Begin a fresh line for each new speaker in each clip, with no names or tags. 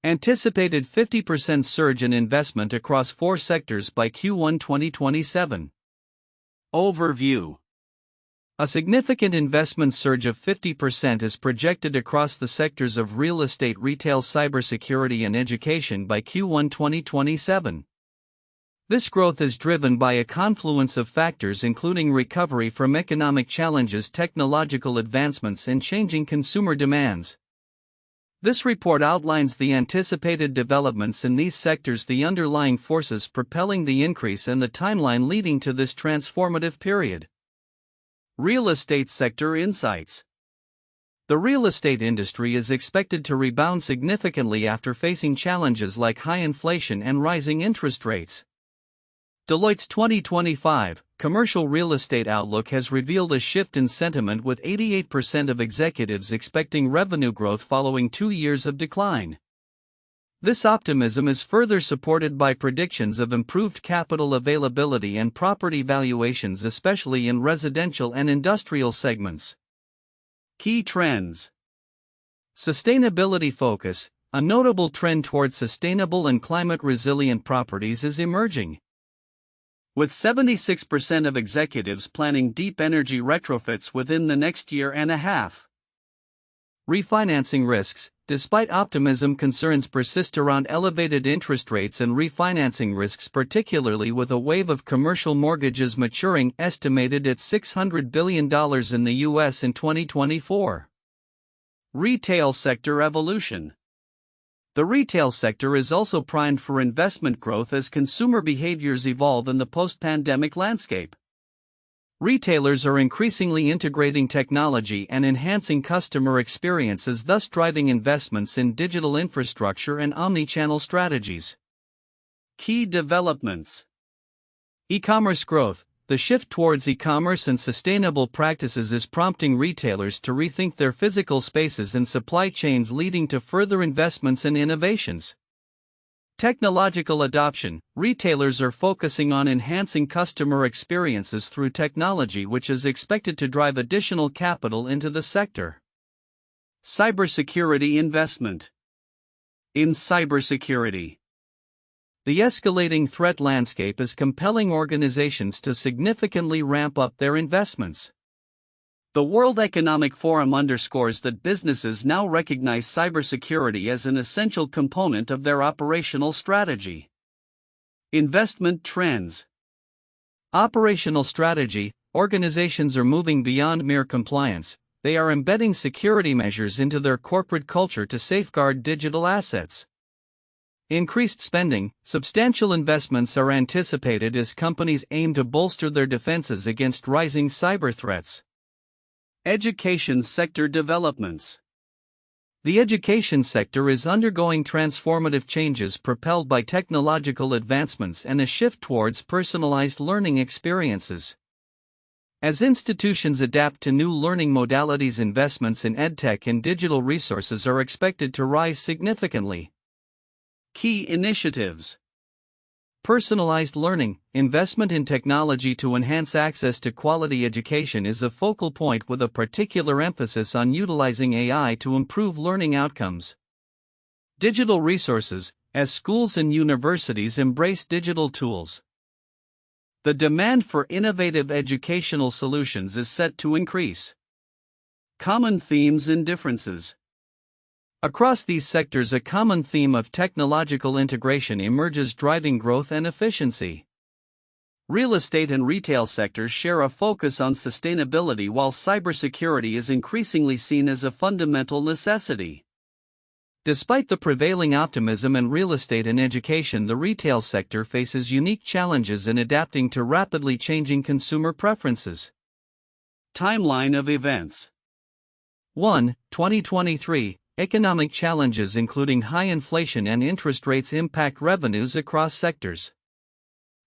Anticipated 50% surge in investment across 4 sectors by Q1 2027. Overview. A significant investment surge of 50% is projected across the sectors of real estate, retail, cybersecurity, and education by Q1 2027. This growth is driven by a confluence of factors including recovery from economic challenges, technological advancements, and changing consumer demands. This report outlines the anticipated developments in these sectors, the underlying forces propelling the increase, and the timeline leading to this transformative period. Real estate sector insights. The real estate industry is expected to rebound significantly after facing challenges like high inflation and rising interest rates. Deloitte's 2025 Commercial Real Estate Outlook has revealed a shift in sentiment, with 88% of executives expecting revenue growth following 2 years of decline. This optimism is further supported by predictions of improved capital availability and property valuations, especially in residential and industrial segments. Key trends. Sustainability focus. A notable trend towards sustainable and climate-resilient properties is emerging, with 76% of executives planning deep energy retrofits within the next year and a half. Refinancing risks. Despite optimism, concerns persist around elevated interest rates and refinancing risks, particularly with a wave of commercial mortgages maturing, estimated at $600 billion in the U.S. in 2024. Retail sector evolution. The retail sector is also primed for investment growth as consumer behaviors evolve in the post-pandemic landscape. Retailers are increasingly integrating technology and enhancing customer experiences, thus driving investments in digital infrastructure and omnichannel strategies. Key developments. E-commerce growth. The shift towards e-commerce and sustainable practices is prompting retailers to rethink their physical spaces and supply chains, leading to further investments and innovations. Technological adoption. Retailers are focusing on enhancing customer experiences through technology, which is expected to drive additional capital into the sector. Cybersecurity investment. In cybersecurity, the escalating threat landscape is compelling organizations to significantly ramp up their investments. The World Economic Forum underscores that businesses now recognize cybersecurity as an essential component of their operational strategy. Investment trends. Operational strategy. Organizations are moving beyond mere compliance. They are embedding security measures into their corporate culture to safeguard digital assets. Increased spending. Substantial investments are anticipated as companies aim to bolster their defenses against rising cyber threats. Education sector developments. The education sector is undergoing transformative changes propelled by technological advancements and a shift towards personalized learning experiences. As institutions adapt to new learning modalities, investments in EdTech and digital resources are expected to rise significantly. Key initiatives. Personalized learning. Investment in technology to enhance access to quality education is a focal point, with a particular emphasis on utilizing AI to improve learning outcomes. Digital resources. As schools and universities embrace digital tools, the demand for innovative educational solutions is set to increase. Common themes and differences. Across these sectors, a common theme of technological integration emerges, driving growth and efficiency. Real estate and retail sectors share a focus on sustainability, while cybersecurity is increasingly seen as a fundamental necessity. Despite the prevailing optimism in real estate and education, the retail sector faces unique challenges in adapting to rapidly changing consumer preferences. Timeline of events. 1. 2023. Economic challenges including high inflation and interest rates impact revenues across sectors.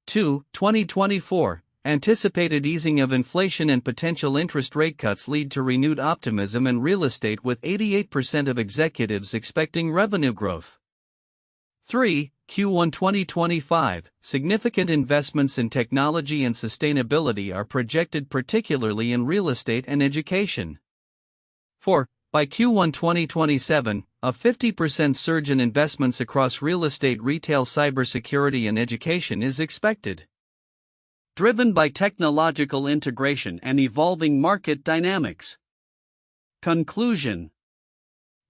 2. 2024. Anticipated easing of inflation and potential interest rate cuts lead to renewed optimism in real estate, with 88% of executives expecting revenue growth. 3. Q1 2025. Significant investments in technology and sustainability are projected, particularly in real estate and education. 4. By Q1 2027, a 50% surge in investments across real estate, retail, cybersecurity, and education is expected. Driven by technological integration and evolving market dynamics. Conclusion: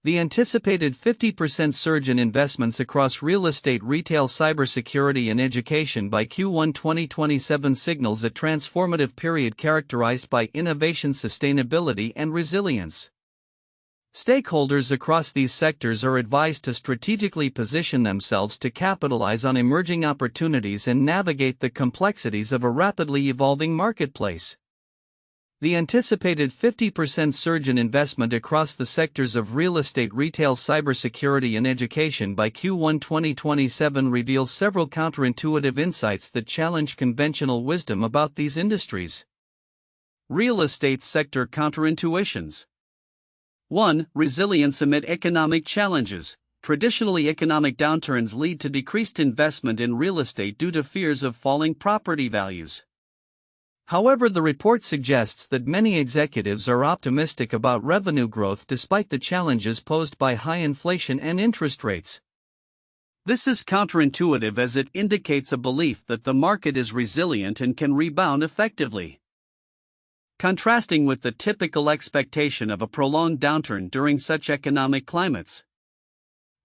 the anticipated 50% surge in investments across real estate, retail, cybersecurity, and education by Q1 2027 signals a transformative period characterized by innovation, sustainability, and resilience. Stakeholders across these sectors are advised to strategically position themselves to capitalize on emerging opportunities and navigate the complexities of a rapidly evolving marketplace. The anticipated 50% surge in investment across the sectors of real estate, retail, cybersecurity, and education by Q1 2027 reveals several counterintuitive insights that challenge conventional wisdom about these industries. Real estate sector counterintuitions. 1. Resilience amid economic challenges. Traditionally, economic downturns lead to decreased investment in real estate due to fears of falling property values. However, the report suggests that many executives are optimistic about revenue growth despite the challenges posed by high inflation and interest rates. This is counterintuitive as it indicates a belief that the market is resilient and can rebound effectively, contrasting with the typical expectation of a prolonged downturn during such economic climates.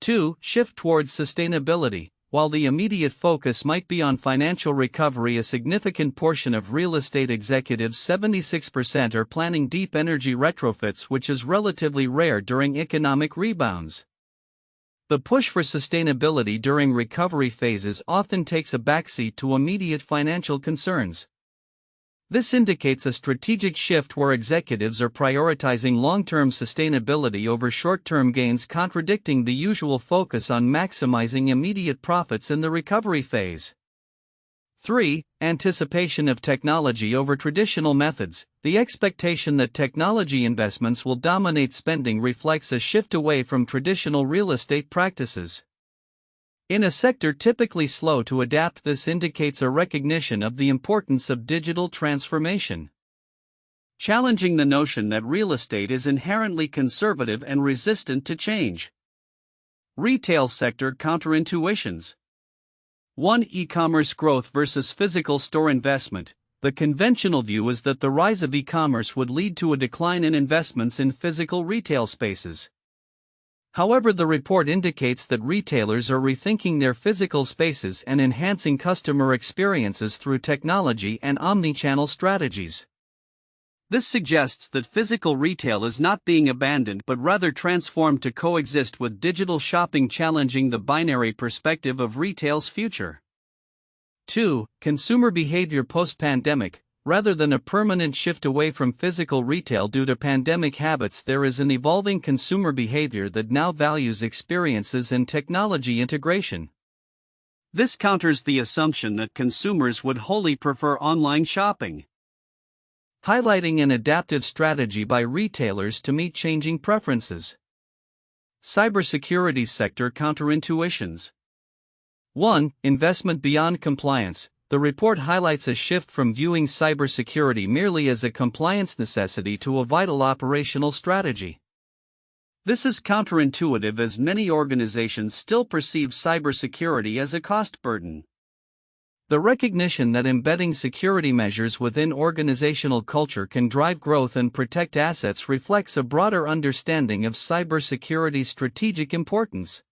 2. Shift towards sustainability. While the immediate focus might be on financial recovery, a significant portion of real estate executives, 76%, are planning deep energy retrofits, which is relatively rare during economic rebounds. The push for sustainability during recovery phases often takes a backseat to immediate financial concerns. This indicates a strategic shift where executives are prioritizing long-term sustainability over short-term gains, contradicting the usual focus on maximizing immediate profits in the recovery phase. 3. Anticipation of technology over traditional methods. The expectation that technology investments will dominate spending reflects a shift away from traditional real estate practices. In a sector typically slow to adapt, this indicates a recognition of the importance of digital transformation, challenging the notion that real estate is inherently conservative and resistant to change. Retail sector counterintuitions. 1. E-commerce growth versus physical store investment. The conventional view is that the rise of e-commerce would lead to a decline in investments in physical retail spaces. However, the report indicates that retailers are rethinking their physical spaces and enhancing customer experiences through technology and omnichannel strategies. This suggests that physical retail is not being abandoned but rather transformed to coexist with digital shopping, challenging the binary perspective of retail's future. 2. Consumer behavior post-pandemic. Rather than a permanent shift away from physical retail due to pandemic habits, there is an evolving consumer behavior that now values experiences and technology integration. This counters the assumption that consumers would wholly prefer online shopping, highlighting an adaptive strategy by retailers to meet changing preferences. Cybersecurity sector counterintuitions. 1. Investment beyond compliance. The report highlights a shift from viewing cybersecurity merely as a compliance necessity to a vital operational strategy. This is counterintuitive as many organizations still perceive cybersecurity as a cost burden. The recognition that embedding security measures within organizational culture can drive growth and protect assets reflects a broader understanding of cybersecurity's strategic importance.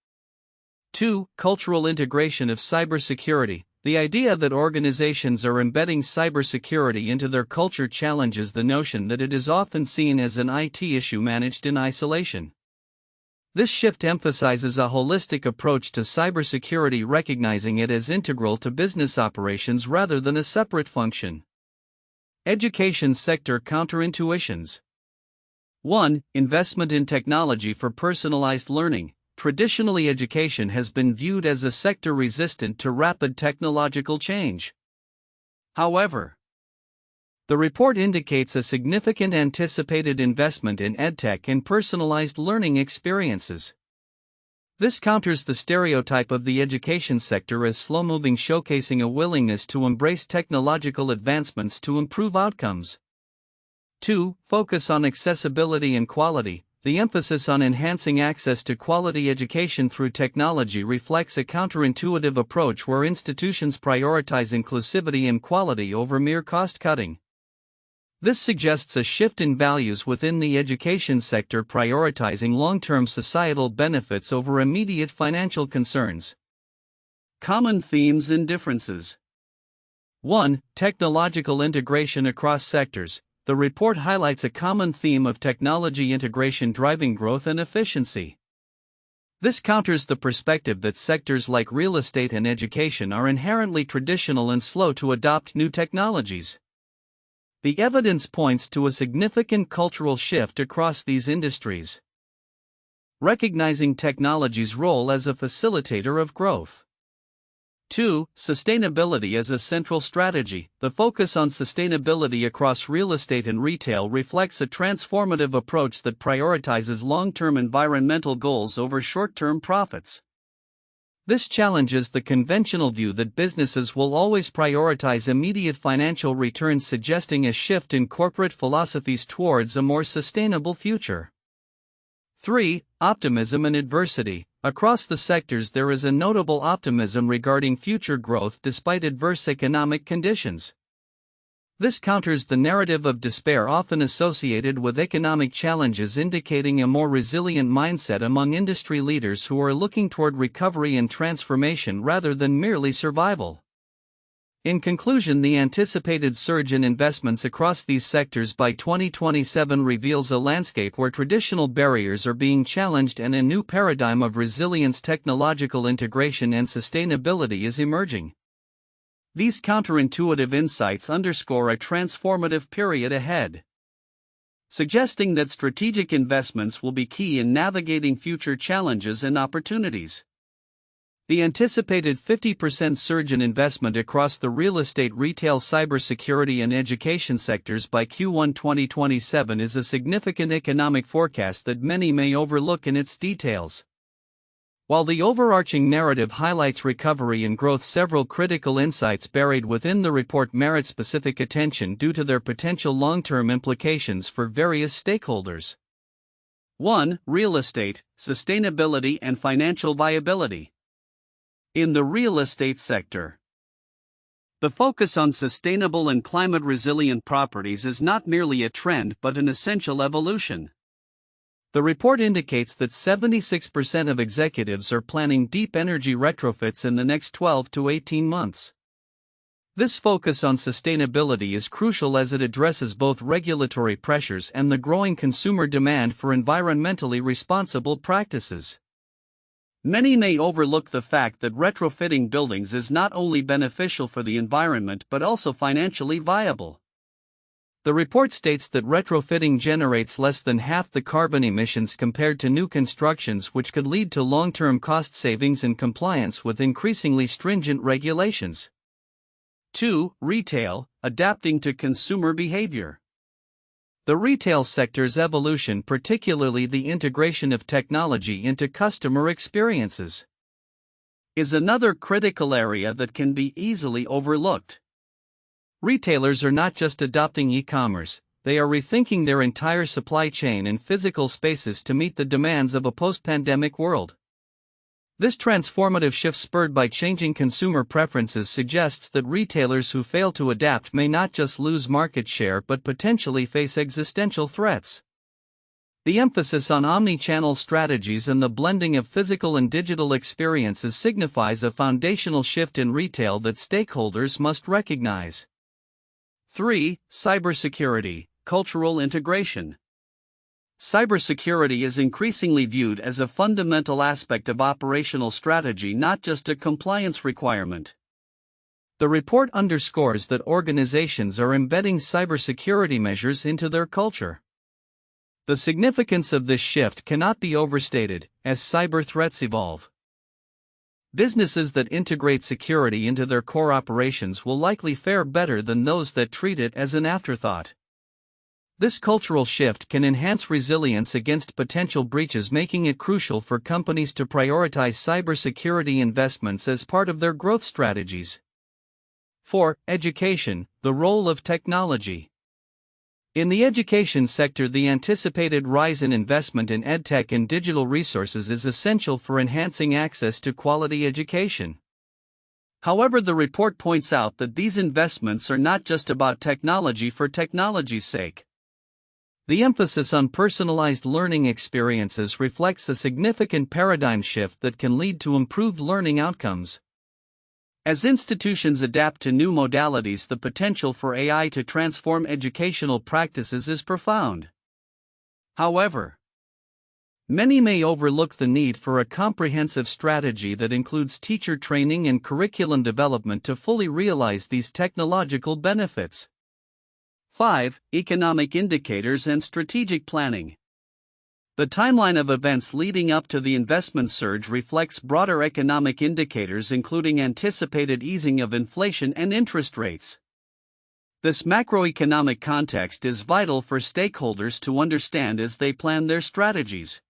2. Cultural integration of cybersecurity. The idea that organizations are embedding cybersecurity into their culture challenges the notion that it is often seen as an IT issue managed in isolation. This shift emphasizes a holistic approach to cybersecurity, recognizing it as integral to business operations rather than a separate function. Education sector counterintuitions. 1. Investment in technology for personalized learning. Traditionally, education has been viewed as a sector resistant to rapid technological change. However, the report indicates a significant anticipated investment in EdTech and personalized learning experiences. This counters the stereotype of the education sector as slow-moving, showcasing a willingness to embrace technological advancements to improve outcomes. 2. Focus on accessibility and quality. the emphasis on enhancing access to quality education through technology reflects a counterintuitive approach where institutions prioritize inclusivity and quality over mere cost-cutting. This suggests a shift in values within the education sector, prioritizing long-term societal benefits over immediate financial concerns. Common themes and differences. 1. Technological integration across sectors. The report highlights a common theme of technology integration driving growth and efficiency. This counters the perspective that sectors like real estate and education are inherently traditional and slow to adopt new technologies. The evidence points to a significant cultural shift across these industries, recognizing technology's role as a facilitator of growth. 2. Sustainability as a central strategy. The focus on sustainability across real estate and retail reflects a transformative approach that prioritizes long-term environmental goals over short-term profits. This challenges the conventional view that businesses will always prioritize immediate financial returns, suggesting a shift in corporate philosophies towards a more sustainable future. 3. Optimism and adversity. Across the sectors, there is a notable optimism regarding future growth despite adverse economic conditions. This counters the narrative of despair often associated with economic challenges, indicating a more resilient mindset among industry leaders who are looking toward recovery and transformation rather than merely survival. In conclusion, the anticipated surge in investments across these sectors by 2027 reveals a landscape where traditional barriers are being challenged and a new paradigm of resilience, technological integration, and sustainability is emerging. These counterintuitive insights underscore a transformative period ahead, suggesting that strategic investments will be key in navigating future challenges and opportunities. The anticipated 50% surge in investment across the real estate, retail, cybersecurity, and education sectors by Q1 2027 is a significant economic forecast that many may overlook in its details. While the overarching narrative highlights recovery and growth, several critical insights buried within the report merit specific attention due to their potential long-term implications for various stakeholders. 1. Real estate, sustainability, and financial viability. In the real estate sector, the focus on sustainable and climate-resilient properties is not merely a trend but an essential evolution. The report indicates that 76% of executives are planning deep energy retrofits in the next 12 to 18 months. This focus on sustainability is crucial as it addresses both regulatory pressures and the growing consumer demand for environmentally responsible practices. Many may overlook the fact that retrofitting buildings is not only beneficial for the environment but also financially viable. The report states that retrofitting generates less than half the carbon emissions compared to new constructions, which could lead to long-term cost savings and compliance with increasingly stringent regulations. 2. Retail, adapting to consumer behavior. The retail sector's evolution, particularly the integration of technology into customer experiences, is another critical area that can be easily overlooked. Retailers are not just adopting e-commerce, they are rethinking their entire supply chain and physical spaces to meet the demands of a post-pandemic world. This transformative shift, spurred by changing consumer preferences, suggests that retailers who fail to adapt may not just lose market share but potentially face existential threats. The emphasis on omnichannel strategies and the blending of physical and digital experiences signifies a foundational shift in retail that stakeholders must recognize. 3. Cybersecurity, cultural integration. Cybersecurity is increasingly viewed as a fundamental aspect of operational strategy, not just a compliance requirement. The report underscores that organizations are embedding cybersecurity measures into their culture. The significance of this shift cannot be overstated as cyber threats evolve. Businesses that integrate security into their core operations will likely fare better than those that treat it as an afterthought. This cultural shift can enhance resilience against potential breaches, making it crucial for companies to prioritize cybersecurity investments as part of their growth strategies. 4. Education, the role of technology. In the education sector, the anticipated rise in investment in EdTech and digital resources is essential for enhancing access to quality education. However, the report points out that these investments are not just about technology for technology's sake. The emphasis on personalized learning experiences reflects a significant paradigm shift that can lead to improved learning outcomes. As institutions adapt to new modalities, the potential for AI to transform educational practices is profound. However, many may overlook the need for a comprehensive strategy that includes teacher training and curriculum development to fully realize these technological benefits. 5. Economic indicators and strategic planning. The timeline of events leading up to the investment surge reflects broader economic indicators, including anticipated easing of inflation and interest rates. This macroeconomic context is vital for stakeholders to understand as they plan their strategies.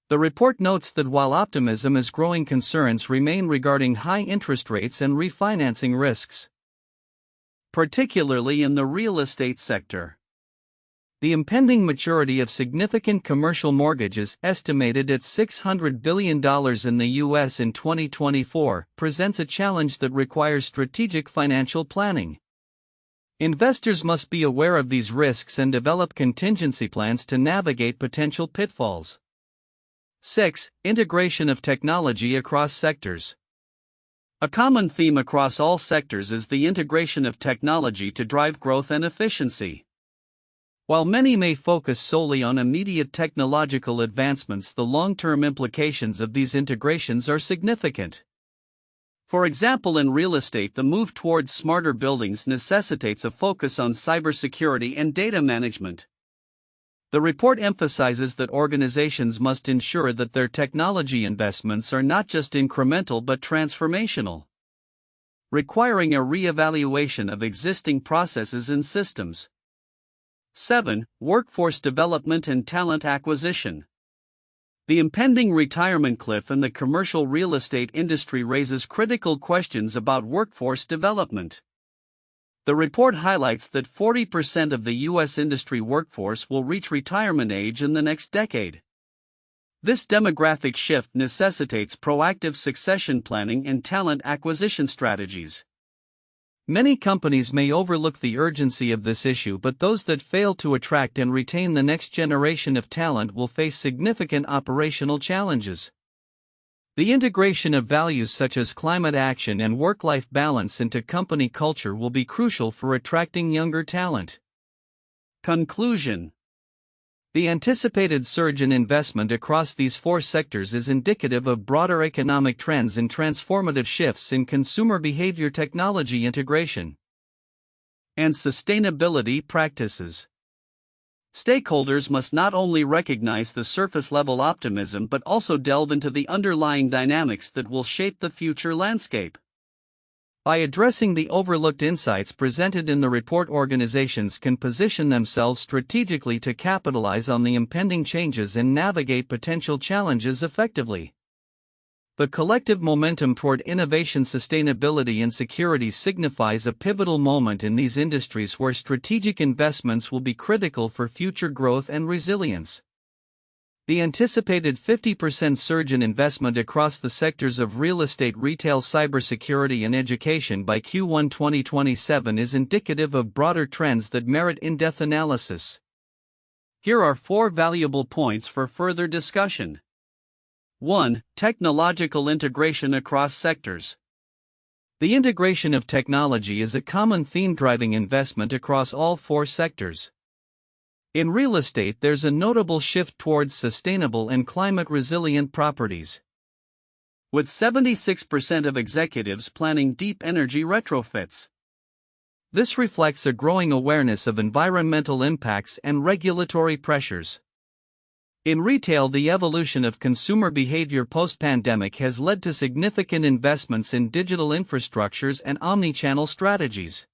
The report notes that while optimism is growing, concerns remain regarding high interest rates and refinancing risks, particularly in the real estate sector. The impending maturity of significant commercial mortgages, estimated at $600 billion in the U.S. in 2024, presents a challenge that requires strategic financial planning. Investors must be aware of these risks and develop contingency plans to navigate potential pitfalls. 6. Integration of technology across sectors. A common theme across all sectors is the integration of technology to drive growth and efficiency. While many may focus solely on immediate technological advancements, the long-term implications of these integrations are significant. For example, in real estate, the move towards smarter buildings necessitates a focus on cybersecurity and data management. The report emphasizes that organizations must ensure that their technology investments are not just incremental but transformational, requiring a re-evaluation of existing processes and systems. 7. Workforce development and talent acquisition. The impending retirement cliff in the commercial real estate industry raises critical questions about workforce development. The report highlights that 40% of the U.S. industry workforce will reach retirement age in the next decade. This demographic shift necessitates proactive succession planning and talent acquisition strategies. Many companies may overlook the urgency of this issue, but those that fail to attract and retain the next generation of talent will face significant operational challenges. The integration of values such as climate action and work-life balance into company culture will be crucial for attracting younger talent. Conclusion. The anticipated surge in investment across these four sectors is indicative of broader economic trends and transformative shifts in consumer behavior, technology integration, and sustainability practices. Stakeholders must not only recognize the surface-level optimism but also delve into the underlying dynamics that will shape the future landscape. By addressing the overlooked insights presented in the report, organizations can position themselves strategically to capitalize on the impending changes and navigate potential challenges effectively. The collective momentum toward innovation, sustainability, and security signifies a pivotal moment in these industries where strategic investments will be critical for future growth and resilience. The anticipated 50% surge in investment across the sectors of real estate, retail, cybersecurity, and education by Q1 2027 is indicative of broader trends that merit in-depth analysis. Here are 4 valuable points for further discussion. 1. Technological integration across sectors. The integration of technology is a common theme driving investment across all 4 sectors. In real estate, there's a notable shift towards sustainable and climate-resilient properties, with 76% of executives planning deep energy retrofits. This reflects a growing awareness of environmental impacts and regulatory pressures. In retail, the evolution of consumer behavior post-pandemic has led to significant investments in digital infrastructures and omnichannel strategies.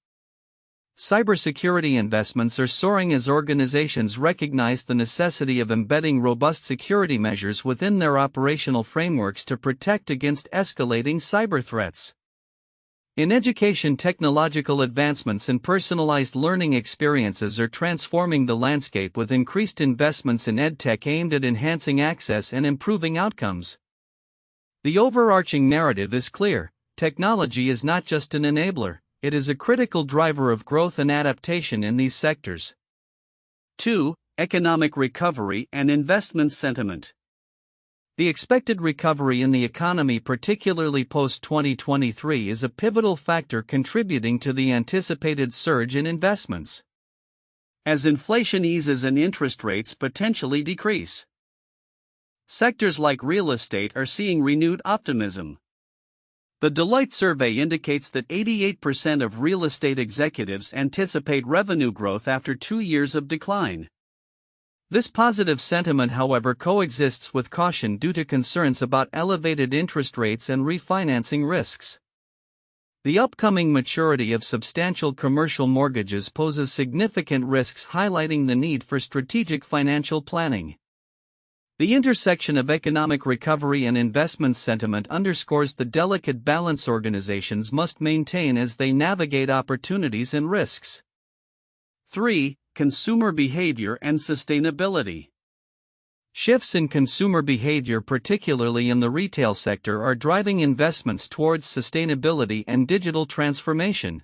Cybersecurity investments are soaring as organizations recognize the necessity of embedding robust security measures within their operational frameworks to protect against escalating cyber threats. In education, technological advancements and personalized learning experiences are transforming the landscape with increased investments in EdTech aimed at enhancing access and improving outcomes. The overarching narrative is clear: technology is not just an enabler, it is a critical driver of growth and adaptation in these sectors. 2. Economic recovery and investment sentiment. The expected recovery in the economy, particularly post-2023, is a pivotal factor contributing to the anticipated surge in investments. As inflation eases and interest rates potentially decrease, sectors like real estate are seeing renewed optimism. The Deloitte survey indicates that 88% of real estate executives anticipate revenue growth after 2 years of decline. This positive sentiment, however, coexists with caution due to concerns about elevated interest rates and refinancing risks. The upcoming maturity of substantial commercial mortgages poses significant risks, highlighting the need for strategic financial planning. The intersection of economic recovery and investment sentiment underscores the delicate balance organizations must maintain as they navigate opportunities and risks. 3. Consumer behavior and sustainability. Shifts in consumer behavior, particularly in the retail sector, are driving investments towards sustainability and digital transformation.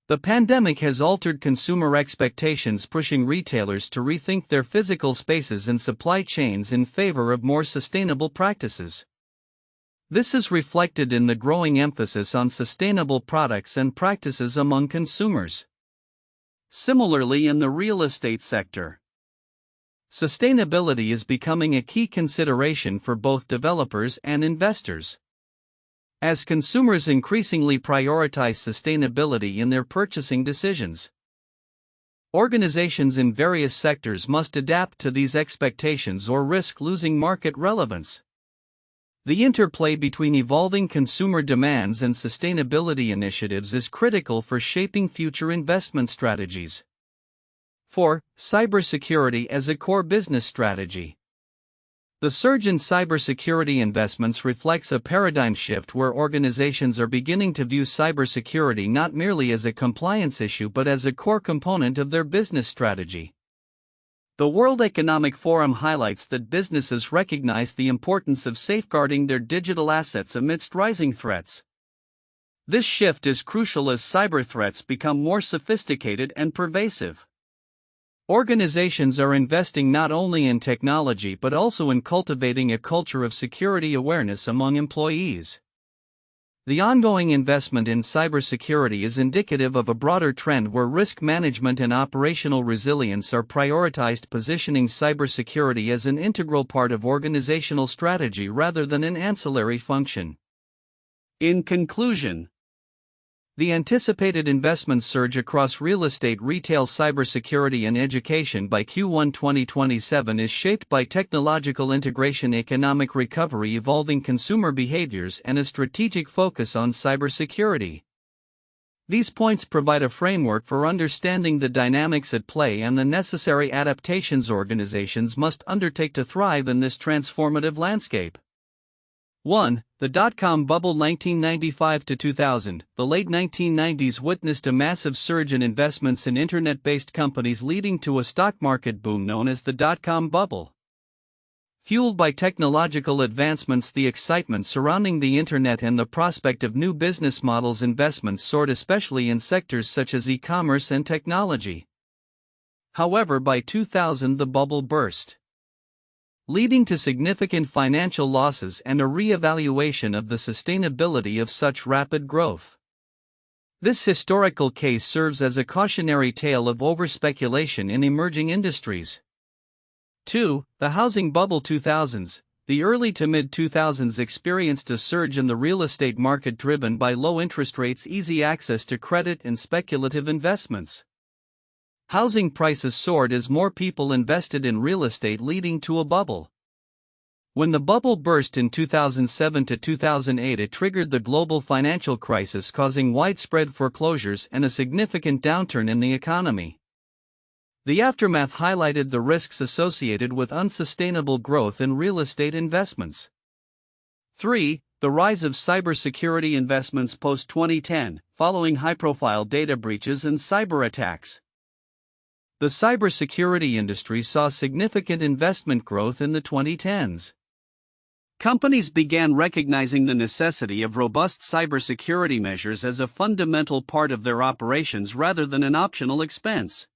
The pandemic has altered consumer expectations, pushing retailers to rethink their physical spaces and supply chains in favor of more sustainable practices. This is reflected in the growing emphasis on sustainable products and practices among consumers. Similarly, in the real estate sector, sustainability is becoming a key consideration for both developers and investors. As consumers increasingly prioritize sustainability in their purchasing decisions, organizations in various sectors must adapt to these expectations or risk losing market relevance. The interplay between evolving consumer demands and sustainability initiatives is critical for shaping future investment strategies. 4. Cybersecurity as a core business strategy. The surge in cybersecurity investments reflects a paradigm shift where organizations are beginning to view cybersecurity not merely as a compliance issue but as a core component of their business strategy. The World Economic Forum highlights that businesses recognize the importance of safeguarding their digital assets amidst rising threats. This shift is crucial as cyber threats become more sophisticated and pervasive. Organizations are investing not only in technology but also in cultivating a culture of security awareness among employees. The ongoing investment in cybersecurity is indicative of a broader trend where risk management and operational resilience are prioritized, positioning cybersecurity as an integral part of organizational strategy rather than an ancillary function. In conclusion, the anticipated investment surge across real estate, retail, cybersecurity, and education by Q1 2027 is shaped by technological integration, economic recovery, evolving consumer behaviors, and a strategic focus on cybersecurity. These points provide a framework for understanding the dynamics at play and the necessary adaptations organizations must undertake to thrive in this transformative landscape. 1. The dot-com bubble 1995 to 2000. The late 1990s witnessed a massive surge in investments in internet-based companies, leading to a stock market boom known as the dot-com bubble. Fueled by technological advancements, the excitement surrounding the internet and the prospect of new business models, investments soared, especially in sectors such as e-commerce and technology. However, by 2000 the bubble burst, leading to significant financial losses and a re-evaluation of the sustainability of such rapid growth. This historical case serves as a cautionary tale of overspeculation in emerging industries. 2. The housing bubble 2000s. The early to mid-2000s experienced a surge in the real estate market driven by low interest rates, easy access to credit, and speculative investments. Housing prices soared as more people invested in real estate, leading to a bubble. When the bubble burst in 2007 to 2008, it triggered the global financial crisis, causing widespread foreclosures and a significant downturn in the economy. The aftermath highlighted the risks associated with unsustainable growth in real estate investments. 3. The rise of cybersecurity investments post-2010, following high-profile data breaches and cyber attacks. The cybersecurity industry saw significant investment growth in the 2010s. Companies began recognizing the necessity of robust cybersecurity measures as a fundamental part of their operations rather than an optional expense.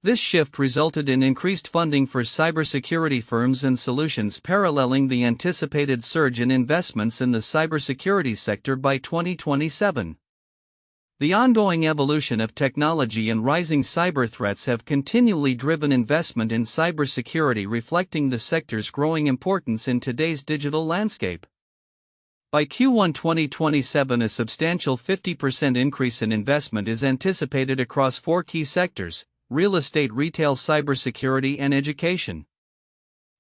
This shift resulted in increased funding for cybersecurity firms and solutions, paralleling the anticipated surge in investments in the cybersecurity sector by 2027. The ongoing evolution of technology and rising cyber threats have continually driven investment in cybersecurity, reflecting the sector's growing importance in today's digital landscape. By Q1 2027, a substantial 50% increase in investment is anticipated across four key sectors: real estate, retail, cybersecurity, and education.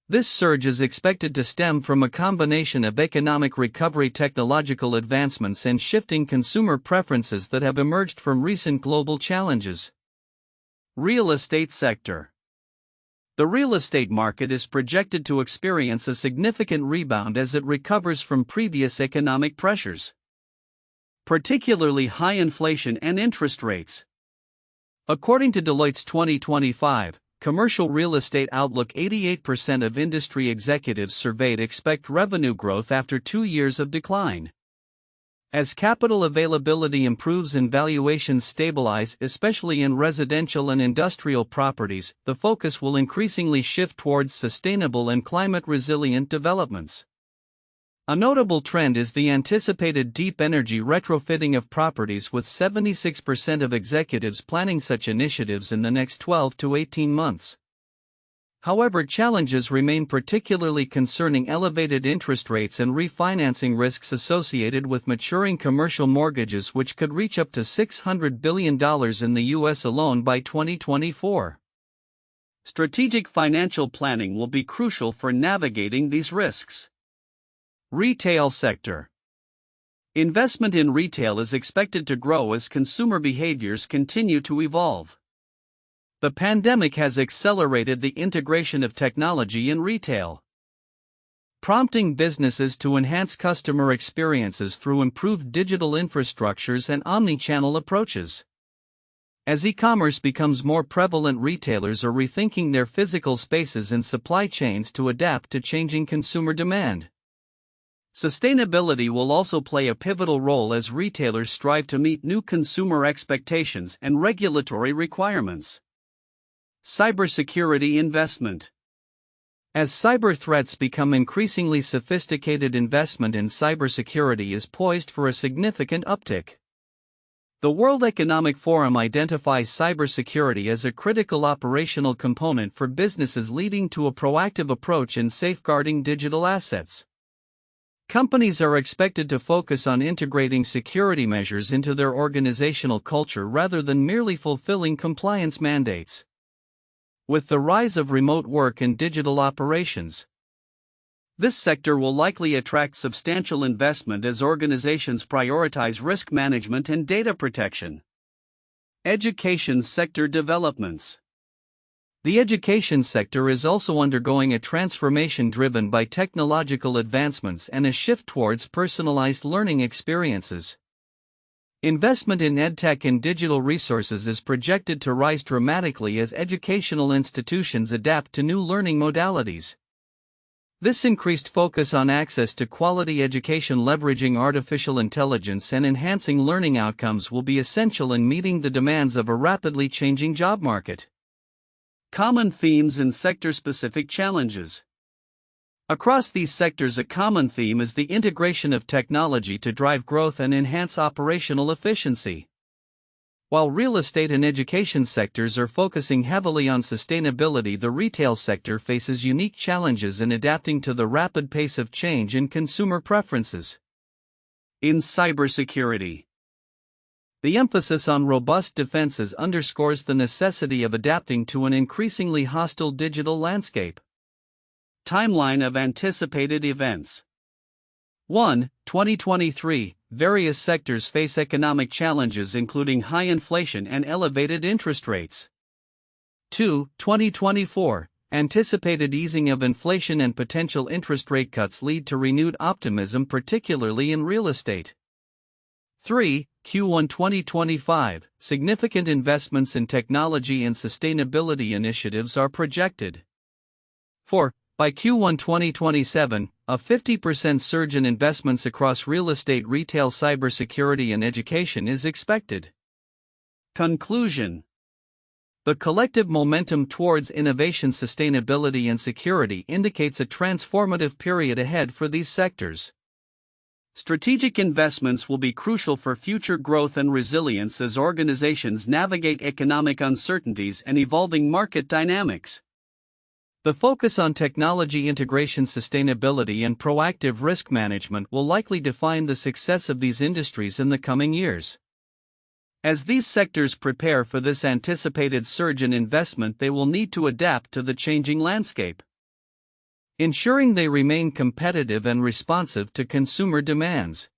This surge is expected to stem from a combination of economic recovery, technological advancements, and shifting consumer preferences that have emerged from recent global challenges. Real estate sector. The real estate market is projected to experience a significant rebound as it recovers from previous economic pressures, particularly high inflation and interest rates. According to Deloitte's 2025 Commercial Real Estate Outlook, 88% of industry executives surveyed expect revenue growth after 2 years of decline. As capital availability improves and valuations stabilize, especially in residential and industrial properties, the focus will increasingly shift towards sustainable and climate-resilient developments. A notable trend is the anticipated deep energy retrofitting of properties, with 76% of executives planning such initiatives in the next 12 to 18 months. However, challenges remain, particularly concerning elevated interest rates and refinancing risks associated with maturing commercial mortgages, which could reach up to $600 billion in the U.S. alone by 2024. Strategic financial planning will be crucial for navigating these risks. Retail sector. Investment in retail is expected to grow as consumer behaviors continue to evolve. The pandemic has accelerated the integration of technology in retail, prompting businesses to enhance customer experiences through improved digital infrastructures and omnichannel approaches. As e-commerce becomes more prevalent, retailers are rethinking their physical spaces and supply chains to adapt to changing consumer demand. Sustainability will also play a pivotal role as retailers strive to meet new consumer expectations and regulatory requirements. Cybersecurity investment. As cyber threats become increasingly sophisticated, investment in cybersecurity is poised for a significant uptick. The World Economic Forum identifies cybersecurity as a critical operational component for businesses, leading to a proactive approach in safeguarding digital assets. Companies are expected to focus on integrating security measures into their organizational culture rather than merely fulfilling compliance mandates. With the rise of remote work and digital operations, this sector will likely attract substantial investment as organizations prioritize risk management and data protection. Education sector developments. The education sector is also undergoing a transformation driven by technological advancements and a shift towards personalized learning experiences. Investment in EdTech and digital resources is projected to rise dramatically as educational institutions adapt to new learning modalities. This increased focus on access to quality education, leveraging artificial intelligence, and enhancing learning outcomes will be essential in meeting the demands of a rapidly changing job market. Common themes and sector-specific challenges. Across these sectors, a common theme is the integration of technology to drive growth and enhance operational efficiency. While real estate and education sectors are focusing heavily on sustainability, the retail sector faces unique challenges in adapting to the rapid pace of change in consumer preferences. In cybersecurity, the emphasis on robust defenses underscores the necessity of adapting to an increasingly hostile digital landscape. Timeline of anticipated events. 1. 2023. Various sectors face economic challenges, including high inflation and elevated interest rates. 2. 2024. anticipated easing of inflation and potential interest rate cuts lead to renewed optimism, particularly in real estate. 3. Q1 2025, significant investments in technology and sustainability initiatives are projected. 4. By Q1 2027, a 50% surge in investments across real estate, retail, cybersecurity, and education is expected. Conclusion. The collective momentum towards innovation, sustainability, and security indicates a transformative period ahead for these sectors. Strategic investments will be crucial for future growth and resilience as organizations navigate economic uncertainties and evolving market dynamics. The focus on technology integration, sustainability, and proactive risk management will likely define the success of these industries in the coming years. As these sectors prepare for this anticipated surge in investment, they will need to adapt to the changing landscape, ensuring they remain competitive and responsive to consumer demands.